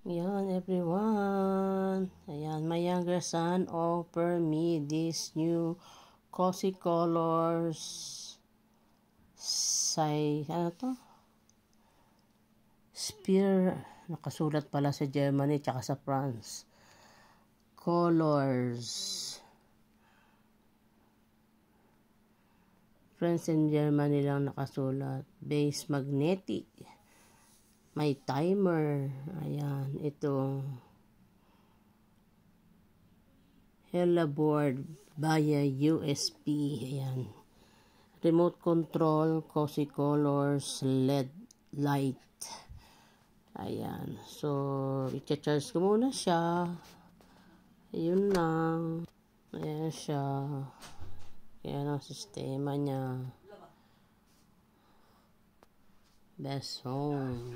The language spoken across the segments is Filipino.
Yan, everyone. Ayan, my younger son offered me this new Cozy Colors ano to? Spear. Nakasulat pala sa Germany tsaka sa France. Colors. France and Germany lang nakasulat. Base magnetic. May timer. Ayan, ito. Hella board via USB. Ayan. Remote control, Cozy Colors, LED light. Ayan. So, i-charge ko muna siya. Ayun lang. Ayan siya. Ayan ang sistema niya. Best home.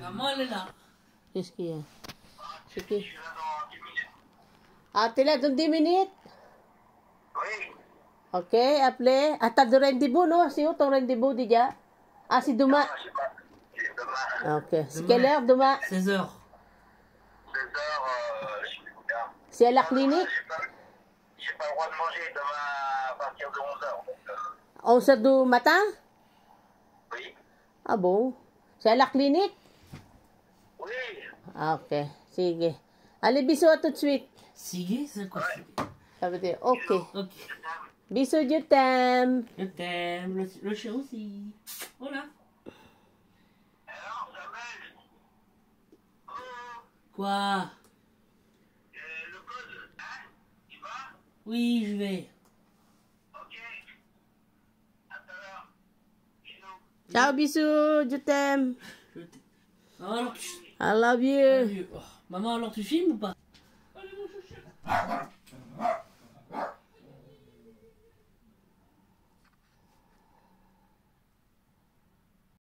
Qu'est-ce qu'il y a? C'est qui? Ah, t'es là dans 10 minutes? Oui. Ok, appelez. Ah, t'as de rendez-vous, non? C'est où ton rendez-vous déjà? Ah, c'est demain. C'est demain. Ok. C'est quelle heure demain? 16h. 16h, je suis tard. C'est à la clinique? J'ai pas le droit de manger demain à partir de 11h. 11h du matin? Oui. Ah bon? C'est à la clinique? Oui. Ah, ok. Sige. Allez, bisous à tout de suite. Sige, c'est quoi? Ça veut dire, ok. Ok. Bisous, je t'aime. Je t'aime, le chien aussi. Voilà. Alors, Isabelle. Quoi? Le code, hein? Tu vas? Oui, je vais. Ok. À tout à l'heure. Bisous. Ciao, bisous, je t'aime. Alors, tu... I love you. Maman, alors tu filmes ou pas? Allez, mon chouchou.